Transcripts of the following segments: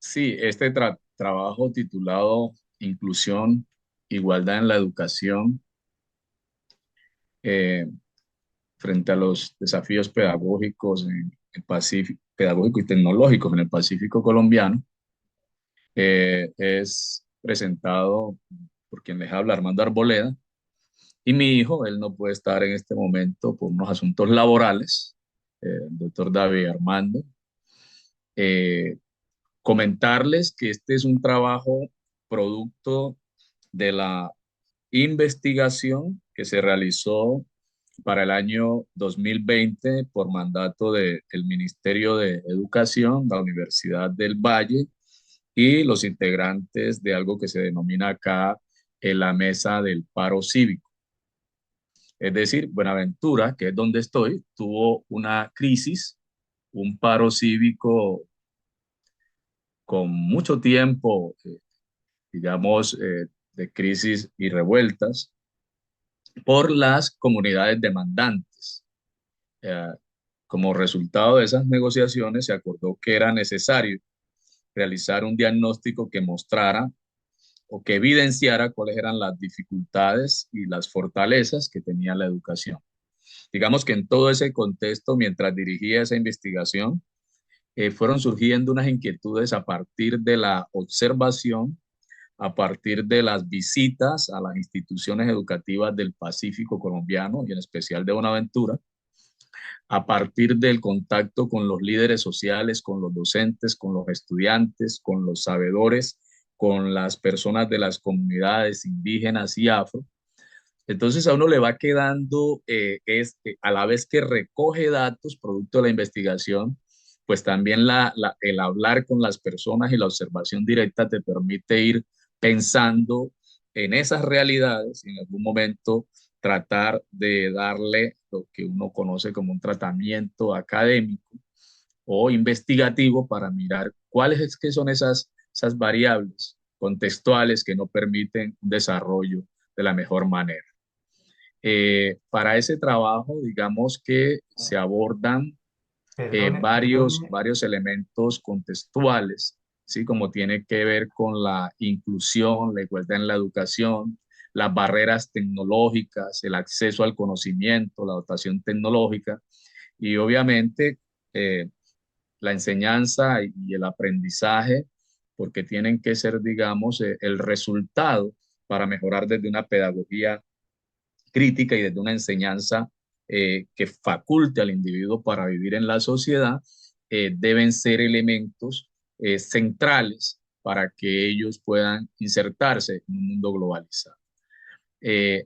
Sí, este trabajo titulado Inclusión, Igualdad en la Educación eh, frente a los desafíos pedagógicos en el Pacífico, pedagógico y tecnológicos en el Pacífico colombiano, es presentado por quien les habla, Armando Arboleda, y mi hijo, él no puede estar en este momento por unos asuntos laborales, el doctor David Armando. Eh, Comentarles que este es un trabajo producto de la investigación que se realizó para el año 2020 por mandato del Ministerio de Educación, la Universidad del Valle y los integrantes de algo que se denomina acá la Mesa del Paro Cívico. Es decir, Buenaventura, que es donde estoy, tuvo una crisis, un paro cívico con mucho tiempo, digamos, de crisis y revueltas por las comunidades demandantes. Eh, Como resultado de esas negociaciones, se acordó que era necesario realizar un diagnóstico que mostrara o que evidenciara cuáles eran las dificultades y las fortalezas que tenía la educación. Digamos que en todo ese contexto, mientras dirigía esa investigación, fueron surgiendo unas inquietudes a partir de la observación, a partir de las visitas a las instituciones educativas del Pacífico colombiano y en especial de Buenaventura, a partir del contacto con los líderes sociales, con los docentes, con los estudiantes, con los sabedores, con las personas de las comunidades indígenas y afro. Entonces a uno le va quedando, a la vez que recoge datos producto de la investigación, pues también el hablar con las personas y la observación directa te permite ir pensando en esas realidades y en algún momento tratar de darle lo que uno conoce como un tratamiento académico o investigativo para mirar cuáles es que son esas variables contextuales que no permiten un desarrollo de la mejor manera. Para ese trabajo, digamos que se abordan Perdone, varios elementos contextuales, ¿sí? Como tiene que ver con la inclusión, la igualdad en la educación, las barreras tecnológicas, el acceso al conocimiento, la dotación tecnológica y obviamente eh, la enseñanza y el aprendizaje, porque tienen que ser, digamos, el resultado para mejorar desde una pedagogía crítica y desde una enseñanza que faculte al individuo para vivir en la sociedad, deben ser elementos centrales para que ellos puedan insertarse en un mundo globalizado.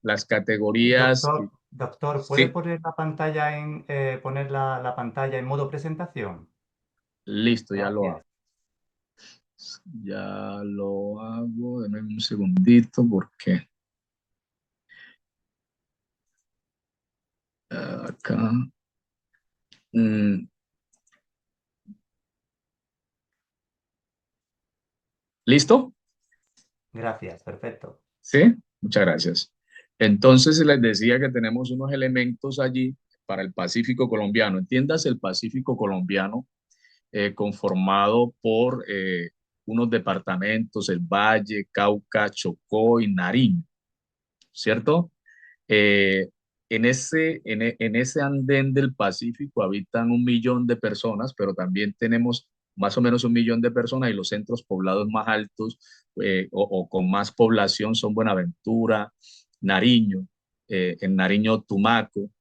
Las categorías, doctor, ¿puede sí, poner la pantalla poner la pantalla en modo presentación? listo, ya lo hago. Gracias. Ya lo hago, denme un segundito porque acá. mm, ¿Listo? Gracias, perfecto. Sí, muchas gracias. Entonces les decía que tenemos unos elementos allí para el Pacífico colombiano. Entiendas el Pacífico colombiano conformado por unos departamentos, el Valle, Cauca, Chocó y Nariño, ¿cierto? Eh, en ese andén del Pacífico habitan 1 millón de personas, pero también tenemos más o menos 1 millón de personas y los centros poblados más altos o con más población son Buenaventura, Nariño, en Nariño Tumaco.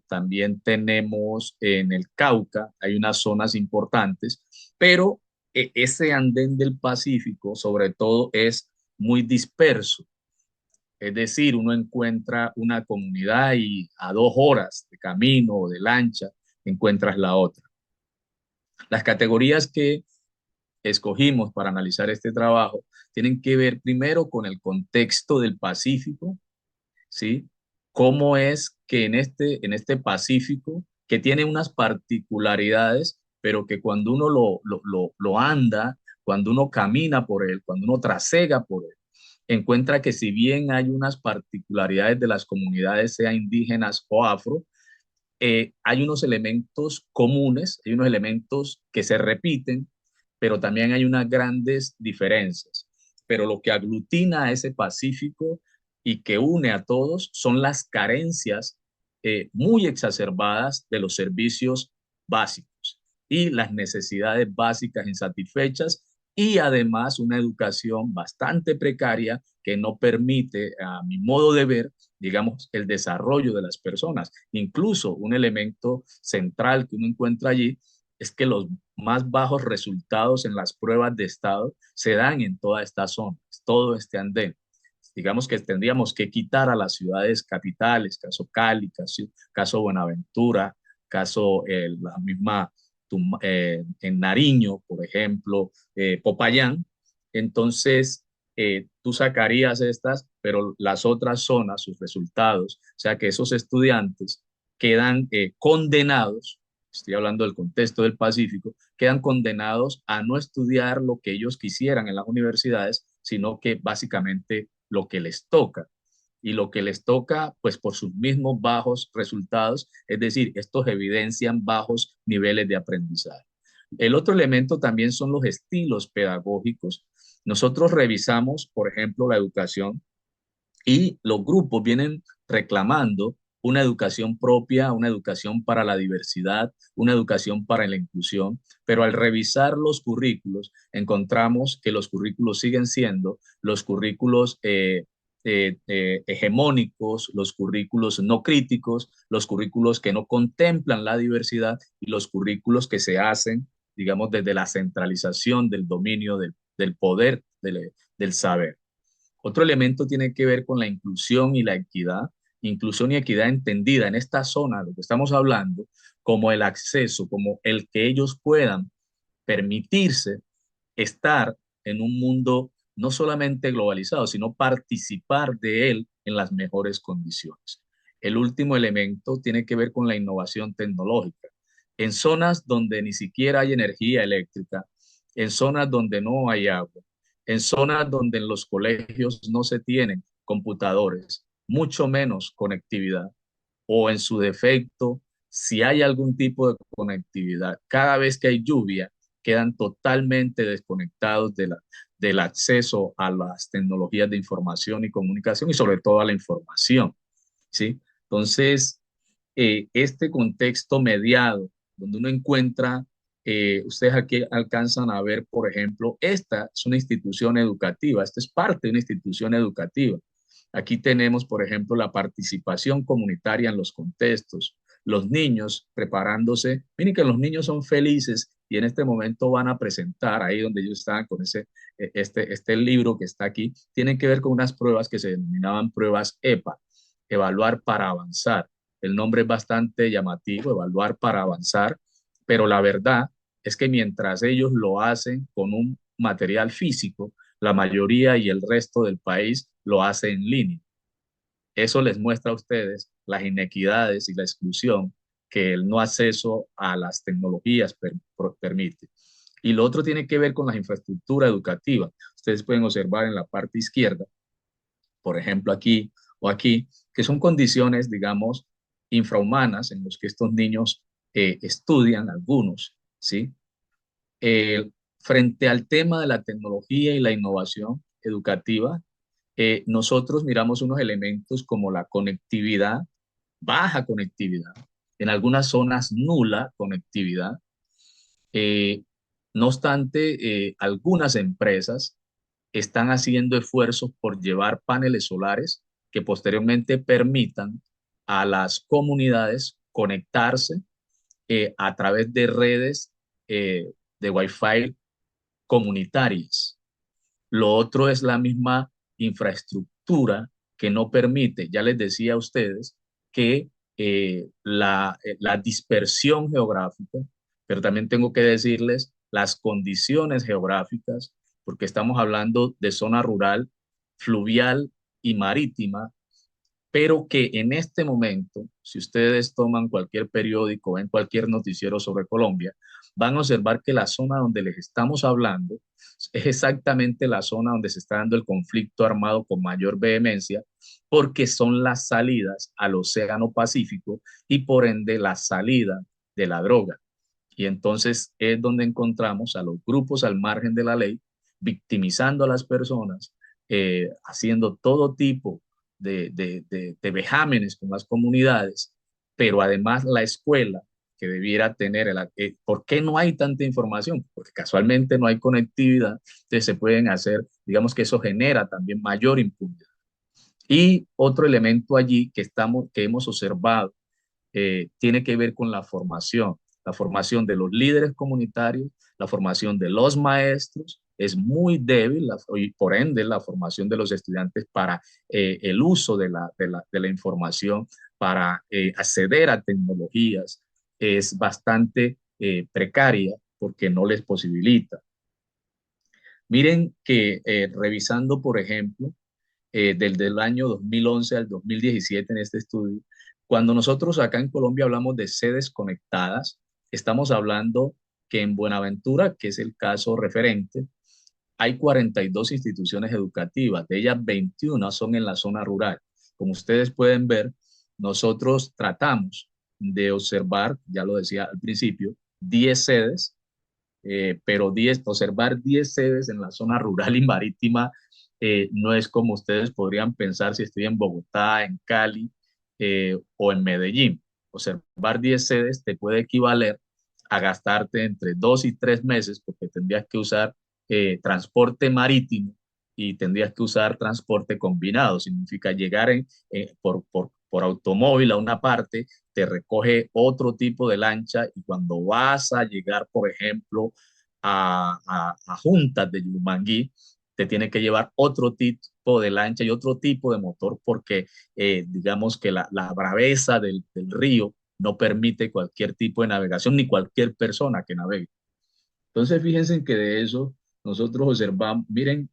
También tenemos en el Cauca, hay unas zonas importantes, pero ese andén del Pacífico sobre todo es muy disperso. Es decir, uno encuentra una comunidad y a 2 horas de camino o de lancha encuentras la otra. Las categorías que escogimos para analizar este trabajo tienen que ver primero con el contexto del Pacífico, ¿sí? Cómo es que en este Pacífico, que tiene unas particularidades, pero que cuando uno lo anda, cuando uno camina por él, cuando uno trasega por él, encuentra que si bien hay unas particularidades de las comunidades, sea indígenas o afro, hay unos elementos comunes, hay unos elementos que se repiten pero también hay unas grandes diferencias. Pero lo que aglutina a ese Pacífico y que une a todos son las carencias muy exacerbadas de los servicios básicos y las necesidades básicas insatisfechas y además una educación bastante precaria que no permite, a mi modo de ver, digamos, el desarrollo de las personas. Incluso un elemento central que uno encuentra allí es que los más bajos resultados en las pruebas de estado se dan en toda esta zona, todo este andén. Digamos que tendríamos que quitar a las ciudades capitales, caso Cali, caso Buenaventura, caso la misma en Nariño, por ejemplo, Popayán. Entonces, tú sacarías estas, pero las otras zonas, sus resultados, o sea que esos estudiantes quedan condenados, estoy hablando del contexto del Pacífico, quedan condenados a no estudiar lo que ellos quisieran en las universidades, sino que básicamente lo que les toca. Y lo que les toca, pues por sus mismos bajos resultados, es decir, estos evidencian bajos niveles de aprendizaje. El otro elemento también son los estilos pedagógicos. Nosotros revisamos, por ejemplo, la educación y los grupos vienen reclamando una educación propia, una educación para la diversidad, una educación para la inclusión, pero al revisar los currículos encontramos que los currículos siguen siendo los currículos hegemónicos, los currículos no críticos, los currículos que no contemplan la diversidad y los currículos que se hacen, digamos, desde la centralización del dominio del poder, del saber. Otro elemento tiene que ver con la inclusión y equidad entendida en esta zona, lo que estamos hablando, como el acceso, como el que ellos puedan permitirse estar en un mundo no solamente globalizado, sino participar de él en las mejores condiciones. El último elemento tiene que ver con la innovación tecnológica. En zonas donde ni siquiera hay energía eléctrica, en zonas donde no hay agua, en zonas donde en los colegios no se tienen computadores, mucho menos conectividad, o en su defecto, si hay algún tipo de conectividad, cada vez que hay lluvia, quedan totalmente desconectados del acceso a las tecnologías de información y comunicación y sobre todo a la información, ¿sí? Entonces, este contexto mediado, donde uno encuentra, ustedes aquí alcanzan a ver, por ejemplo, esta es una institución educativa, esta es parte de una institución educativa. Aquí tenemos, por ejemplo, la participación comunitaria en los contextos, los niños preparándose. Miren que los niños son felices y en este momento van a presentar, ahí donde ellos estaban con este libro que está aquí, tienen que ver con unas pruebas que se denominaban pruebas EPA, evaluar para avanzar. El nombre es bastante llamativo, evaluar para avanzar, pero la verdad es que mientras ellos lo hacen con un material físico, la mayoría y el resto del país lo hace en línea. Eso les muestra a ustedes las inequidades y la exclusión que el no acceso a las tecnologías permite. Y lo otro tiene que ver con la infraestructura educativa. Ustedes pueden observar en la parte izquierda, por ejemplo aquí o aquí, que son condiciones, digamos, infrahumanas en las que estos niños estudian, algunos, ¿sí? Frente al tema de la tecnología y la innovación educativa, nosotros miramos unos elementos como la conectividad, baja conectividad, en algunas zonas nula conectividad. Eh, no obstante, algunas empresas están haciendo esfuerzos por llevar paneles solares que posteriormente permitan a las comunidades conectarse a través de redes de Wi-Fi comunitarias. Lo otro es la misma infraestructura que no permite, ya les decía a ustedes, que la dispersión geográfica, pero también tengo que decirles las condiciones geográficas, porque estamos hablando de zona rural, fluvial y marítima, pero que en este momento, si ustedes toman cualquier periódico, ven cualquier noticiero sobre Colombia, van a observar que la zona donde les estamos hablando es exactamente la zona donde se está dando el conflicto armado con mayor vehemencia, porque son las salidas al Océano Pacífico y por ende la salida de la droga. Y entonces es donde encontramos a los grupos al margen de la ley, victimizando a las personas, haciendo todo tipo de vejámenes con las comunidades, pero además la escuela que debiera tener, ¿por qué no hay tanta información? Porque casualmente no hay conectividad, entonces se pueden hacer, digamos que eso genera también mayor impunidad. Y otro elemento allí que hemos observado tiene que ver con la formación de los líderes comunitarios, la formación de los maestros es muy débil y por ende la formación de los estudiantes para el uso de la información, para acceder a tecnologías, es bastante precaria porque no les posibilita. Miren que revisando, por ejemplo, desde el año 2011 al 2017 en este estudio, cuando nosotros acá en Colombia hablamos de sedes conectadas, estamos hablando que en Buenaventura, que es el caso referente, hay 42 instituciones educativas, de ellas 21 son en la zona rural. Como ustedes pueden ver, nosotros tratamos de observar, ya lo decía al principio, 10 sedes, pero observar 10 sedes en la zona rural y marítima no es como ustedes podrían pensar si estoy en Bogotá, en Cali o en Medellín. Observar 10 sedes te puede equivaler a gastarte entre 2 y 3 meses porque tendrías que usar transporte marítimo y tendrías que usar transporte combinado. Significa llegar por automóvil a una parte, te recoge otro tipo de lancha y cuando vas a llegar, por ejemplo, a Juntas de Yumangui, te tiene que llevar otro tipo de lancha y otro tipo de motor porque digamos que la braveza del río no permite cualquier tipo de navegación ni cualquier persona que navegue. Entonces, fíjense que de eso nosotros observamos, miren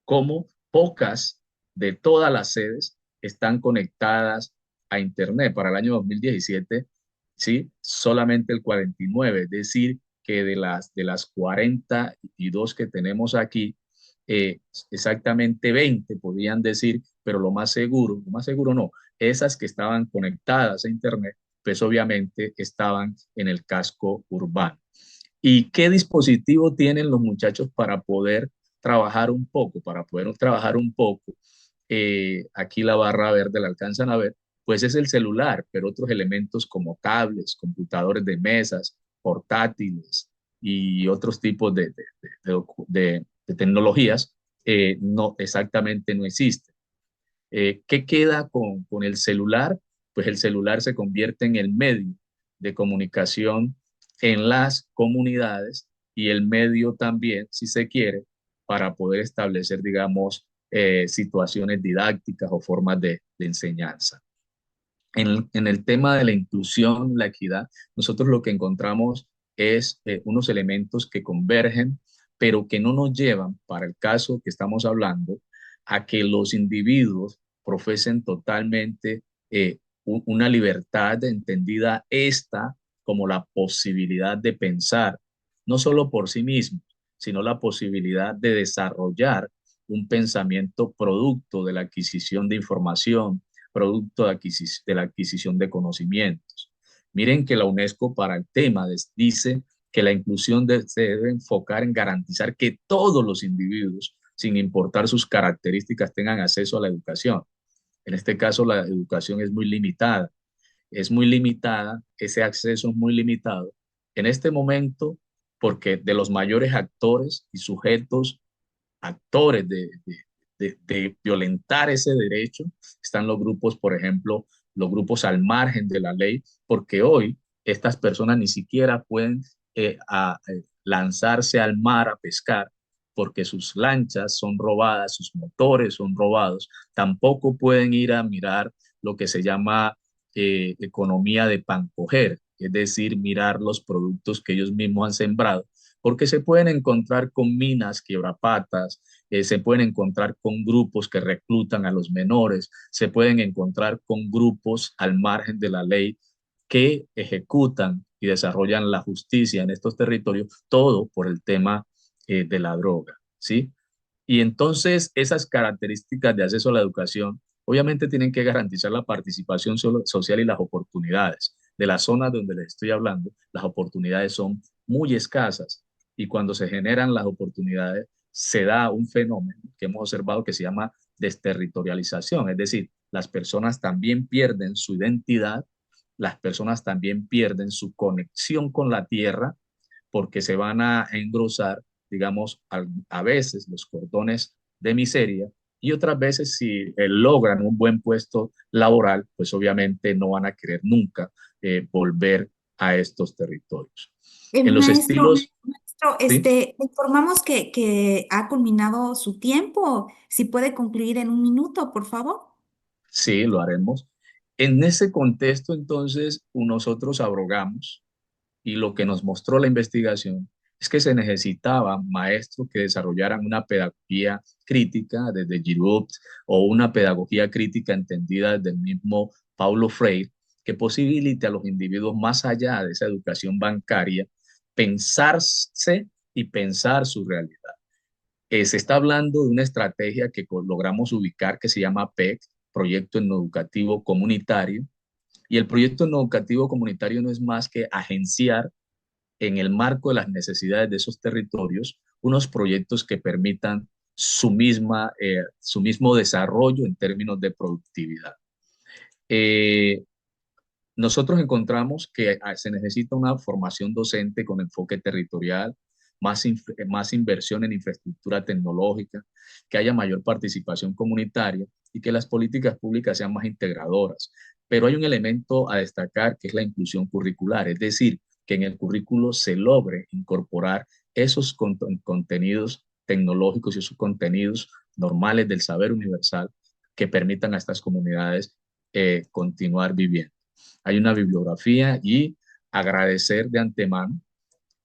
cómo pocas de todas las sedes están conectadas a Internet. Para el año 2017, ¿sí? Solamente el 49, es decir, que de las 42 que tenemos aquí, eh, exactamente 20 podían decir, pero lo más seguro no, esas que estaban conectadas a Internet, pues obviamente estaban en el casco urbano. ¿Y qué dispositivo tienen los muchachos para poder trabajar un poco? Para poder trabajar un poco, aquí la barra verde la alcanzan a ver, pues es el celular, pero otros elementos como cables, computadores de mesas, portátiles y otros tipos de tecnologías, no exactamente no existen. ¿Qué queda con el celular? Pues el celular se convierte en el medio de comunicación en las comunidades y el medio también, si se quiere, para poder establecer, digamos, situaciones didácticas o formas de enseñanza. En el tema de la inclusión, la equidad, nosotros lo que encontramos es unos elementos que convergen, pero que no nos llevan, para el caso que estamos hablando, a que los individuos profesen totalmente una libertad entendida esta como la posibilidad de pensar, no solo por sí mismos, sino la posibilidad de desarrollar un pensamiento producto de la adquisición de información, producto de la adquisición de conocimientos. Miren que la UNESCO para el tema dice que la inclusión se debe enfocar en garantizar que todos los individuos, sin importar sus características, tengan acceso a la educación. En este caso, la educación es muy limitada, ese acceso es muy limitado. En este momento, porque de los mayores actores y sujetos actores de violentar ese derecho están los grupos, por ejemplo, los grupos al margen de la ley, porque hoy estas personas ni siquiera pueden lanzarse al mar a pescar porque sus lanchas son robadas, sus motores son robados, tampoco pueden ir a mirar lo que se llama economía de pancoger, es decir, mirar los productos que ellos mismos han sembrado, porque se pueden encontrar con minas, quiebrapatas, se pueden encontrar con grupos que reclutan a los menores, se pueden encontrar con grupos al margen de la ley que ejecutan y desarrollan la justicia en estos territorios, todo por el tema de la droga, ¿sí? Y entonces esas características de acceso a la educación obviamente tienen que garantizar la participación social y las oportunidades. de la zona donde les estoy hablando, las oportunidades son muy escasas y cuando se generan las oportunidades se da un fenómeno que hemos observado que se llama desterritorialización, es decir, las personas también pierden su identidad, las personas también pierden su conexión con la tierra porque se van a engrosar, digamos, a veces los cordones de miseria y otras veces si logran un buen puesto laboral, pues obviamente no van a querer nunca volver a estos territorios. En los Maestro, estilos, maestro, ¿sí? le informamos que ha culminado su tiempo. Si puede concluir en un minuto, por favor. Sí, lo haremos. En ese contexto, entonces, nosotros abrogamos y lo que nos mostró la investigación es que se necesitaba maestros que desarrollaran una pedagogía crítica desde Giroud o una pedagogía crítica entendida desde el mismo Paulo Freire, que posibilite a los individuos más allá de esa educación bancaria pensarse y pensar su realidad. Se está hablando de una estrategia que logramos ubicar que se llama PEC, Proyecto Educativo Comunitario, y el proyecto educativo comunitario no es más que agenciar en el marco de las necesidades de esos territorios unos proyectos que permitan su mismo desarrollo en términos de productividad. Eh, Nosotros encontramos que se necesita una formación docente con enfoque territorial, más inversión en infraestructura tecnológica, que haya mayor participación comunitaria y que las políticas públicas sean más integradoras. Pero hay un elemento a destacar que es la inclusión curricular, es decir, que en el currículo se logre incorporar esos contenidos tecnológicos y esos contenidos normales del saber universal que permitan a estas comunidades continuar viviendo. Hay una bibliografía y agradecer de antemano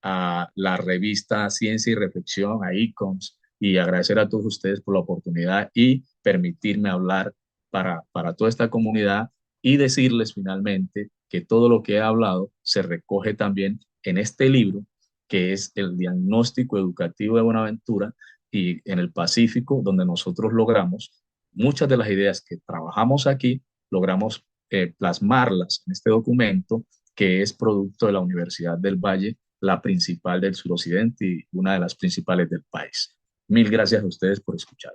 a la revista Ciencia y Reflexión, a ICOMS, y agradecer a todos ustedes por la oportunidad y permitirme hablar para toda esta comunidad y decirles finalmente que todo lo que he hablado se recoge también en este libro, que es el diagnóstico educativo de Buenaventura y en el Pacífico, donde nosotros logramos muchas de las ideas que trabajamos aquí, logramos plasmarlas en este documento que es producto de la Universidad del Valle, la principal del suroccidente y una de las principales del país. Mil gracias a ustedes por escuchar.